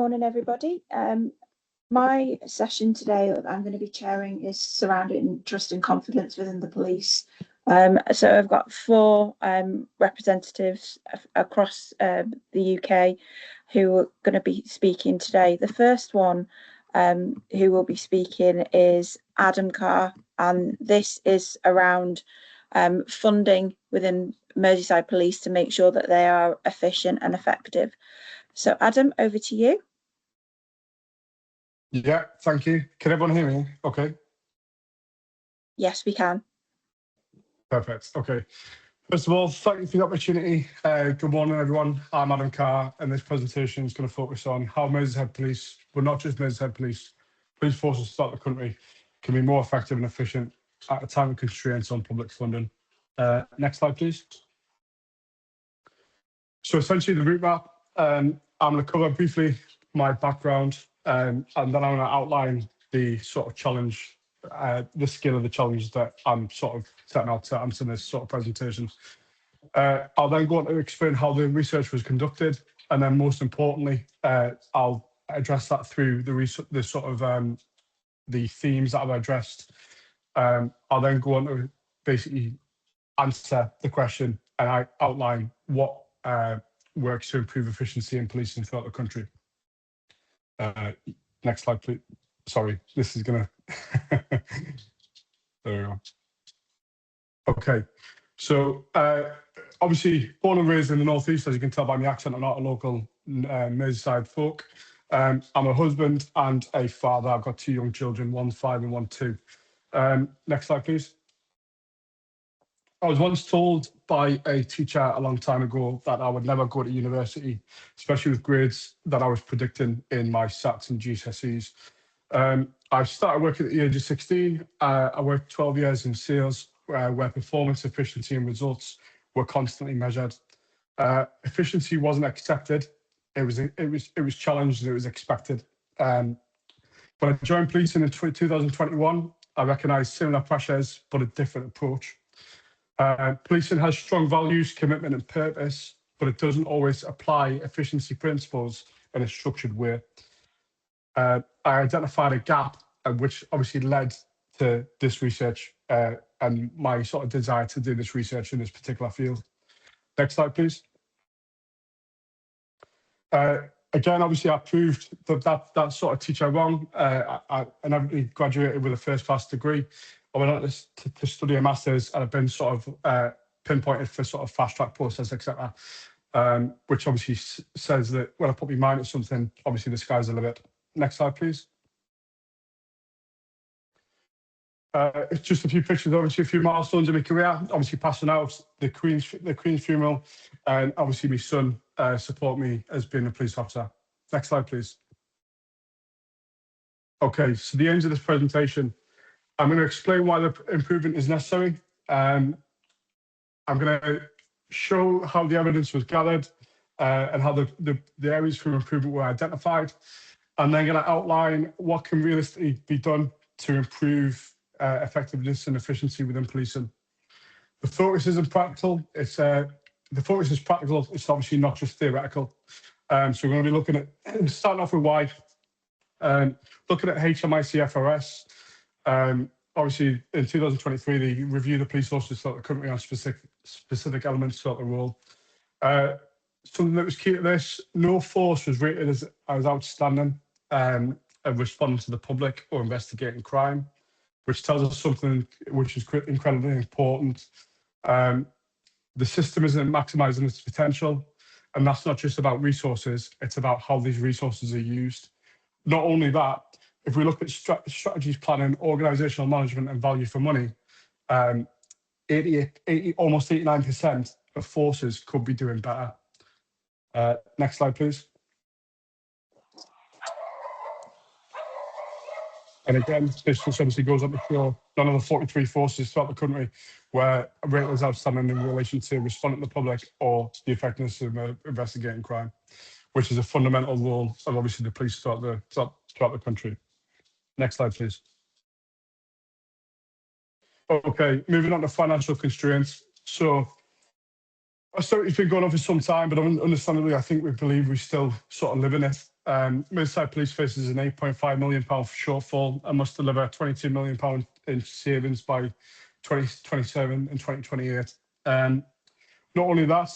morning, everybody. My session today that I'm going to be chairing is surrounding trust and confidence within the police. So I've got four representatives across the UK who are going to be speaking today. The first one who will be speaking is Adam Carr, and this is around funding within Merseyside Police to make sure that they are efficient and effective. So Adam, over to you. Yeah, thank you. Can everyone hear me? Okay. Yes, we can. Perfect. Okay. First of all, thank you for the opportunity. Good morning, everyone. I'm Adam Carr, and this presentation is going to focus on how Merseyside Police, but not just Merseyside Police forces throughout the country can be more effective and efficient at a time of constraints on public funding. Next slide, please. So essentially the route map, I'm going to cover briefly my background, and then I'm going to outline the sort of challenge, the scale of the challenge that I'm sort of setting out to answer this sort of presentation. I'll then go on to explain how the research was conducted, and then most importantly, I'll address that through the sort of the themes that I've addressed. I'll then go on to basically answer the question, and I outline what works to improve efficiency in policing throughout the country. Next slide, please. Sorry, this is gonna. There we go. Okay, so obviously born and raised in the northeast, as you can tell by my accent, I'm not a local Merseyside folk. I'm a husband and a father. I've got two young children, one's 5 and one's 2. Next slide, please. I was once told by a teacher a long time ago that I would never go to university, especially with grades that I was predicting in my SATs and GCSEs. I started working at the age of 16. I worked 12 years in sales, where performance, efficiency, and results were constantly measured. Efficiency wasn't accepted; it was challenged and it was expected. When I joined policing in 2021, I recognised similar pressures but a different approach. Policing has strong values, commitment, and purpose, but it doesn't always apply efficiency principles in a structured way. I identified a gap, which obviously led to this research and my sort of desire to do this research in this particular field. Next slide, please. Again, obviously, I proved that sort of teacher wrong. I inevitably graduated with a first-class degree. I went on to study a master's, and I've been sort of pinpointed for sort of fast-track process, etc. Which obviously says that when I put my mind to something, obviously the sky's the limit. Next slide, please. It's just a few pictures, obviously a few milestones in my career. Obviously passing out the Queen's funeral, and obviously my son support me as being a police officer. Next slide, please. Okay, so the end of this presentation, I'm going to explain why the improvement is necessary. I'm going to show how the evidence was gathered and how the areas for improvement were identified. And then going to outline what can realistically be done to improve effectiveness and efficiency within policing. The focus isn't practical. The focus is practical. It's obviously not just theoretical. So we're going to be looking at, starting off with why, looking at HMIC FRS. Obviously, in 2023, they reviewed the police forces throughout the country on specific elements throughout the role. Something that was key to this, no force was rated as outstanding of responding to the public or investigating crime, which tells us something which is incredibly important. The system isn't maximising its potential, and that's not just about resources, it's about how these resources are used. Not only that, if we look at strategies planning, organisational management and value for money, almost 89% of forces could be doing better. Next slide, please. And again, this just obviously goes up to show none of the 43 forces throughout the country where a rate is outstanding in relation to responding to the public or the effectiveness of investigating crime, which is a fundamental role of obviously the police throughout the country. Next slide, please. Okay, moving on to financial constraints. So Austerity's been going on for some time, but understandably, I think we believe we still sort of live in it. Merseyside Police faces an £8.5 million shortfall and must deliver £22 million in savings by 2027 and 2028. Not only that,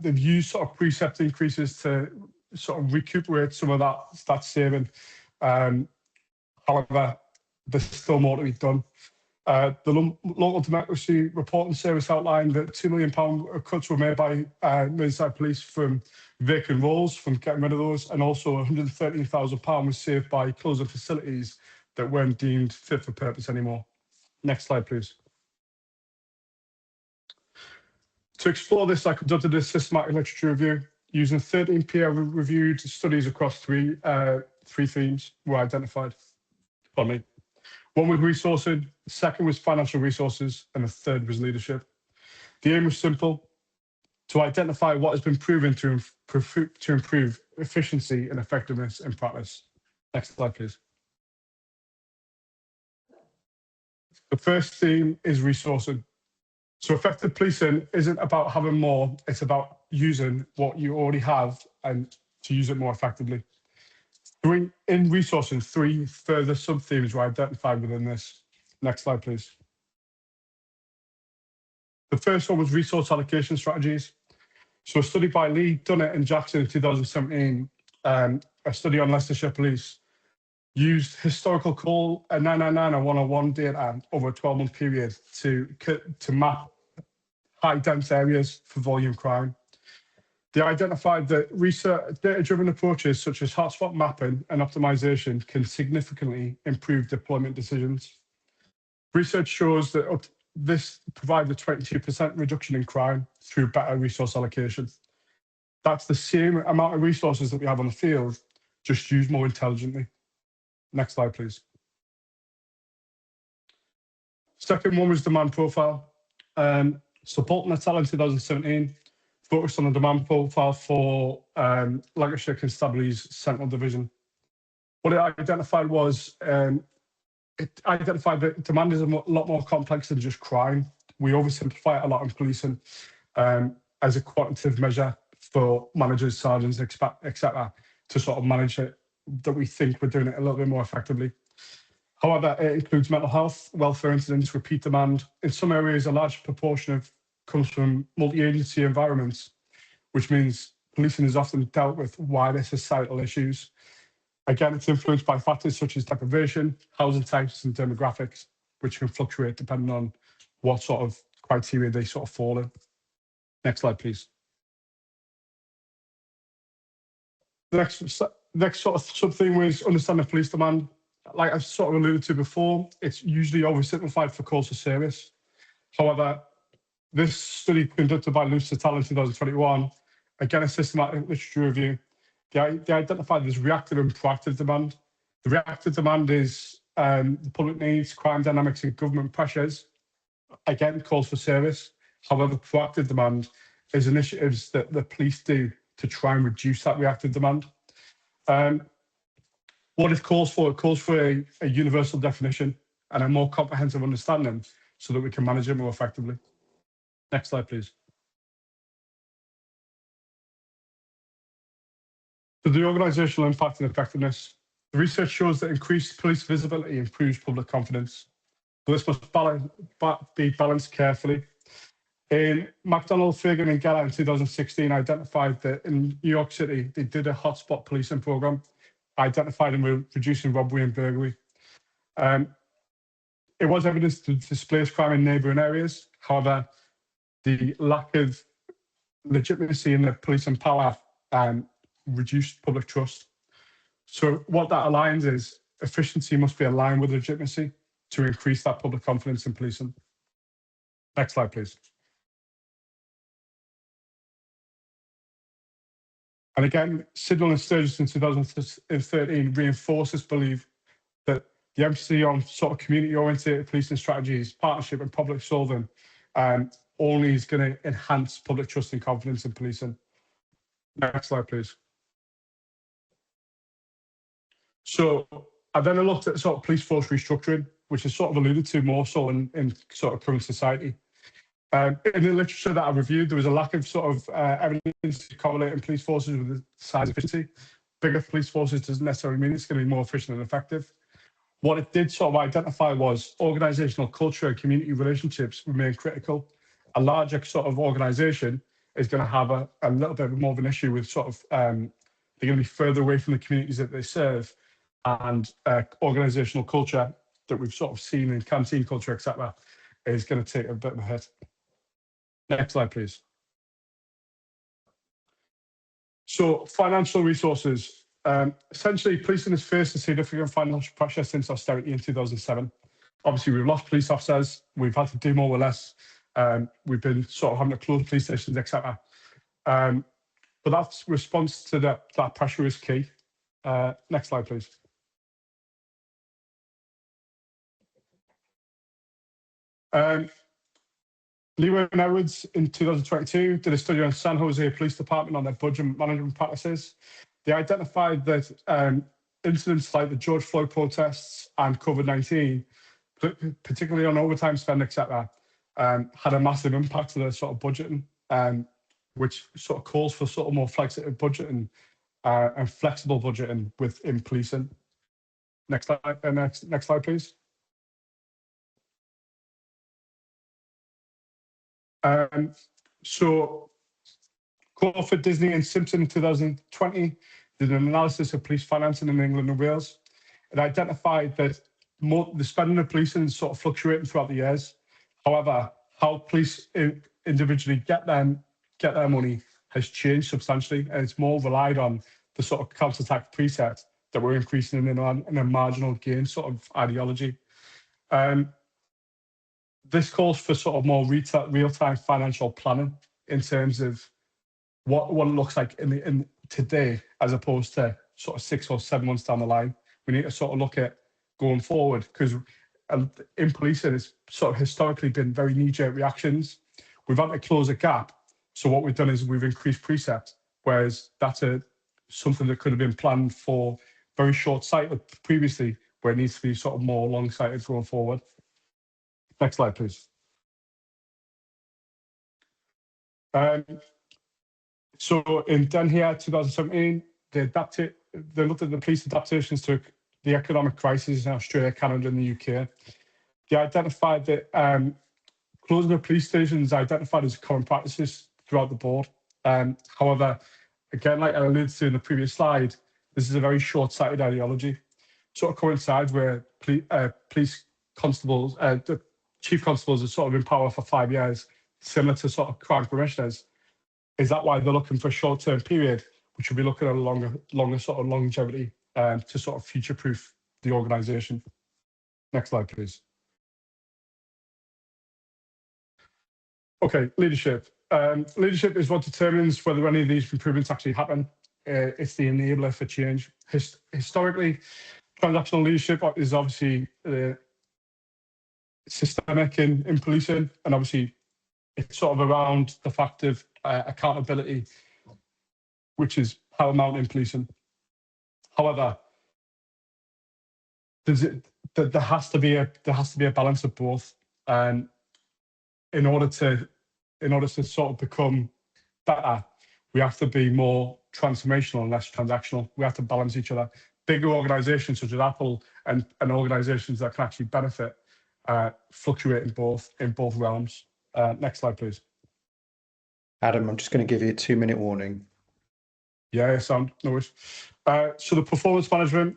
they've used sort of precept increases to sort of recuperate some of that saving. However, there's still more to be done. The local democracy reporting service outlined that £2 million cuts were made by Merseyside Police from vacant roles, from getting rid of those, and also £113,000 was saved by closing facilities that weren't deemed fit for purpose anymore. Next slide, please. To explore this, I conducted a systematic literature review using 13 peer-reviewed studies across three themes were identified. Pardon me. One was resourcing, the second was financial resources, and the third was leadership. The aim was simple: to identify what has been proven to improve efficiency and effectiveness in practice. Next slide, please. The first theme is resourcing. So effective policing isn't about having more, it's about using what you already have and to use it more effectively. In resourcing, three further sub-themes were identified within this. Next slide, please. The first one was resource allocation strategies. So a study by Lee, Dunnett and Jackson in 2017, a study on Leicestershire Police, used historical call 999 and 101 data over a 12-month period to map high-dense areas for volume crime. They identified that data-driven approaches such as hotspot mapping and optimization can significantly improve deployment decisions. Research shows that this provides a 22% reduction in crime through better resource allocation. That's the same amount of resources that we have on the field, just used more intelligently. Next slide, please. Second one was demand profile. Bolton et al. In 2017 focused on the demand profile for Lancashire Constabulary's Central Division. What it identified was, it identified that demand is a lot more complex than just crime. We oversimplify it a lot in policing as a quantitative measure for managers, sergeants, etc., to sort of manage it, that we think we're doing it a little bit more effectively. However, it includes mental health, welfare incidents, repeat demand. In some areas, a large proportion comes from multi-agency environments, which means policing is often dealt with wider societal issues. Again, it's influenced by factors such as deprivation, housing types, and demographics, which can fluctuate depending on what sort of criteria they sort of fall in. Next slide, please. The next sort of sub-theme was understanding police demand. Like I've sort of alluded to before, it's usually oversimplified for calls for service. However, this study conducted by Luce et al. In 2021, again, a systematic literature review, they identified this reactive and proactive demand. The reactive demand is the public needs, crime dynamics, and government pressures. Again, calls for service. However, proactive demand is initiatives that the police do to try and reduce that reactive demand. What it calls for? It calls for a universal definition and a more comprehensive understanding so that we can manage it more effectively. Next slide, please. So the organisational impact and effectiveness. The research shows that increased police visibility improves public confidence. But this must be balanced carefully. In McDonald, Fagan and Geller in 2016 identified that in New York City, they did a hotspot policing programme, identified and reducing robbery and burglary. It was evidence to displace crime in neighbouring areas. However, the lack of legitimacy in the policing power reduced public trust. So what that aligns is efficiency must be aligned with legitimacy to increase that public confidence in policing. Next slide, please. And again, Siddle and Sturgis in 2013 reinforced this belief that the emphasis on sort of community-oriented policing strategies, partnership and problem solving only is going to enhance public trust and confidence in policing. Next slide, please. So I then looked at sort of police force restructuring, which is sort of alluded to more so in sort of current society. In the literature that I reviewed, there was a lack of sort of evidence correlating police forces with the size of efficiency. bigger police forces doesn't necessarily mean it's going to be more efficient and effective. What it did sort of identify was organizational culture and community relationships remain critical. A larger sort of organization is going to have a little bit more of an issue with sort of, they're going to be further away from the communities that they serve, and organizational culture that we've sort of seen in canteen culture, etc., is going to take a bit of a hit. Next slide, please. So financial resources. Essentially, policing has faced a significant financial pressure since austerity in 2007. Obviously, we've lost police officers. We've had to do more with less. We've been sort of having to close police stations, etc. But that response to that pressure is key. Next slide, please. Leroy and Edwards in 2022 did a study on San Jose Police Department on their budget management practices. They identified that incidents like the George Floyd protests and COVID-19, particularly on overtime spend, etc., had a massive impact on their sort of budgeting, which sort of calls for sort of more flexible budgeting and flexible budgeting within policing. Next slide, next slide, please. So Crawford, Disney and Simpson in 2020 did an analysis of police financing in England and Wales. It identified that the spending of policing is sort of fluctuating throughout the years. However, how police individually get their money has changed substantially, and it's more relied on the sort of counter-attack preset that we're increasing in a marginal gain sort of ideology. This calls for sort of more real-time financial planning in terms of what it looks like in today, as opposed to sort of 6 or 7 months down the line. We need to sort of look at going forward, because in policing, it's sort of historically been very knee-jerk reactions. We've had to close a gap. So what we've done is we've increased precept, whereas that's something that could have been planned for very short-sighted previously, where it needs to be sort of more long-sighted going forward. Next slide, please. So in Den Haag 2017, they looked at the police adaptations to the economic crisis in Australia, Canada, and the UK. They identified that closing of police stations identified as common practices throughout the board. However, again, like I alluded to in the previous slide, this is a very short-sighted ideology. Sort of coincides where police constables, the chief constables are sort of in power for 5 years, similar to sort of crime commissioners. Is that why they're looking for a short-term period, which will be looking at a longer sort of longevity to sort of future-proof the organisation? Next slide, please. Okay, leadership. Leadership is what determines whether any of these improvements actually happen. It's the enabler for change. Historically, transactional leadership is obviously systemic in policing, and obviously it's sort of around the fact of accountability, which is paramount in policing. However, there has to be a balance of both, and in order to sort of become better, we have to be more transformational and less transactional. We have to balance each other. Bigger organisations such as Apple and organisations that can actually benefit fluctuate in both realms. Next slide, please. Adam, I'm just going to give you a 2-minute warning. Yeah, no worries. So the performance management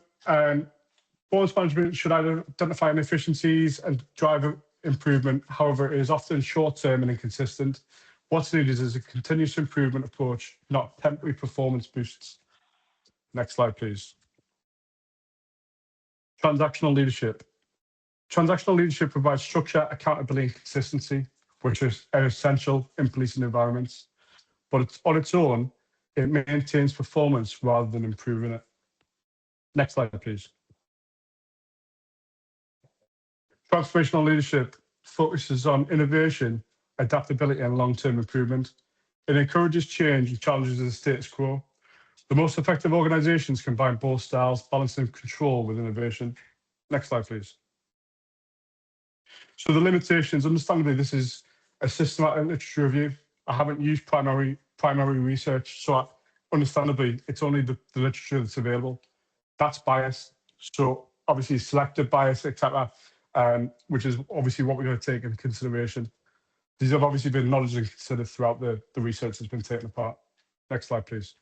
should identify inefficiencies and drive improvement. However, it is often short-term and inconsistent. What's needed is a continuous improvement approach, not temporary performance boosts. Next slide, please. Transactional leadership. Transactional leadership provides structure, accountability, and consistency, which are essential in policing environments. But it's on its own, it maintains performance rather than improving it. Next slide, please. Transformational leadership focuses on innovation, adaptability, and long-term improvement. It encourages change and challenges the status quo. The most effective organizations combine both styles, balancing control with innovation. Next slide, please. So the limitations, understandably, this is a systematic literature review. I haven't used primary research, so understandably, it's only the literature that's available. That's biased. So obviously selective bias, etc., which is obviously what we're going to take into consideration. These have obviously been acknowledged and considered throughout the research that's been taken apart. Next slide, please.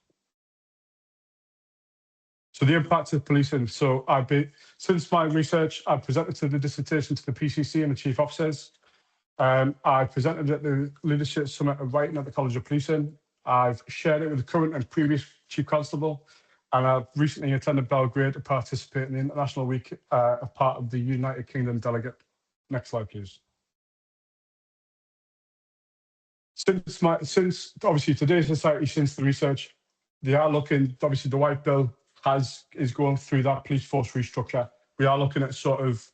So the impact of policing. So since my research, I've presented to the dissertation to the PCC and the chief officers. I presented at the Leadership Summit of Writing at the College of Policing. I've shared it with the current and previous Chief Constable, and I've recently attended Belgrade to participate in the International Week as part of the United Kingdom delegate. Next slide, please. Since obviously today's society, since the research, they are looking, obviously the White Bill is going through that police force restructure. We are looking at sort of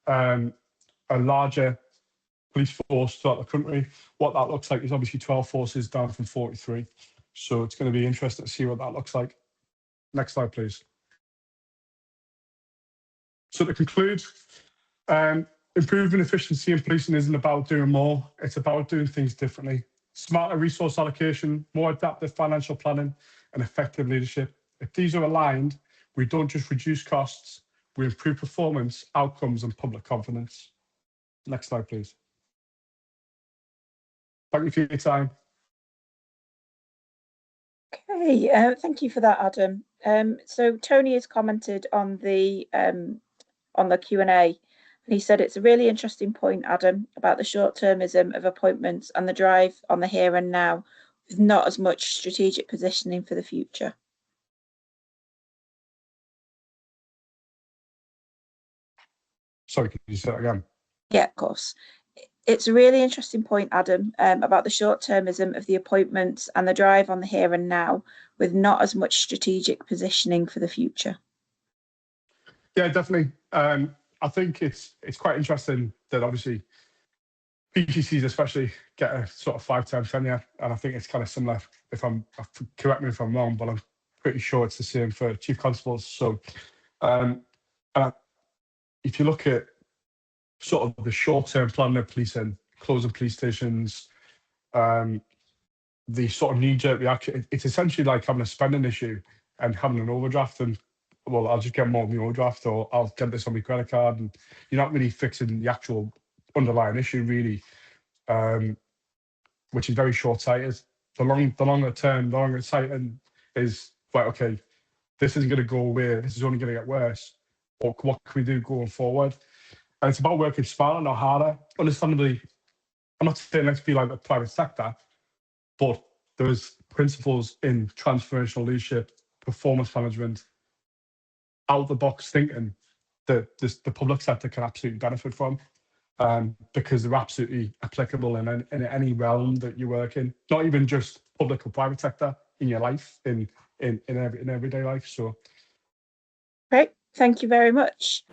a larger police force throughout the country. What that looks like is obviously 12 forces down from 43. So it's going to be interesting to see what that looks like. Next slide, please. So to conclude, improving efficiency in policing isn't about doing more. It's about doing things differently. Smarter resource allocation, more adaptive financial planning, and effective leadership. If these are aligned, we don't just reduce costs, we improve performance, outcomes, and public confidence. Next slide, please. Thank you for your time. Okay, thank you for that, Adam. So Tony has commented on the Q&A, and he said it's a really interesting point, Adam, about the short-termism of appointments and the drive on the here and now, with not as much strategic positioning for the future. Sorry, can you say that again? Yeah, of course. It's a really interesting point, Adam, about the short-termism of the appointments and the drive on the here and now, with not as much strategic positioning for the future. Yeah, definitely. I think it's quite interesting that obviously PCCs especially get a sort of 5-term tenure, and I think it's kind of similar. Correct me if I'm wrong, but I'm pretty sure it's the same for chief constables. So, if you look at sort of the short-term planning of policing, closing police stations, the sort of knee-jerk reaction, it's essentially like having a spending issue and having an overdraft, and well, I'll just get more of my overdraft, or I'll get this on my credit card, and you're not really fixing the actual underlying issue, really, which is very short-sighted. The longer sighted is, right, okay, this isn't going to go away, this is only going to get worse, or what can we do going forward? And it's about working smarter, not harder. Understandably, I'm not saying let's be like the private sector, but there's principles in transformational leadership, performance management, out-the-box thinking that the public sector can absolutely benefit from, because they're absolutely applicable in any realm that you work in, not even just public or private sector, in your life, in everyday life. So, Great, thank you very much.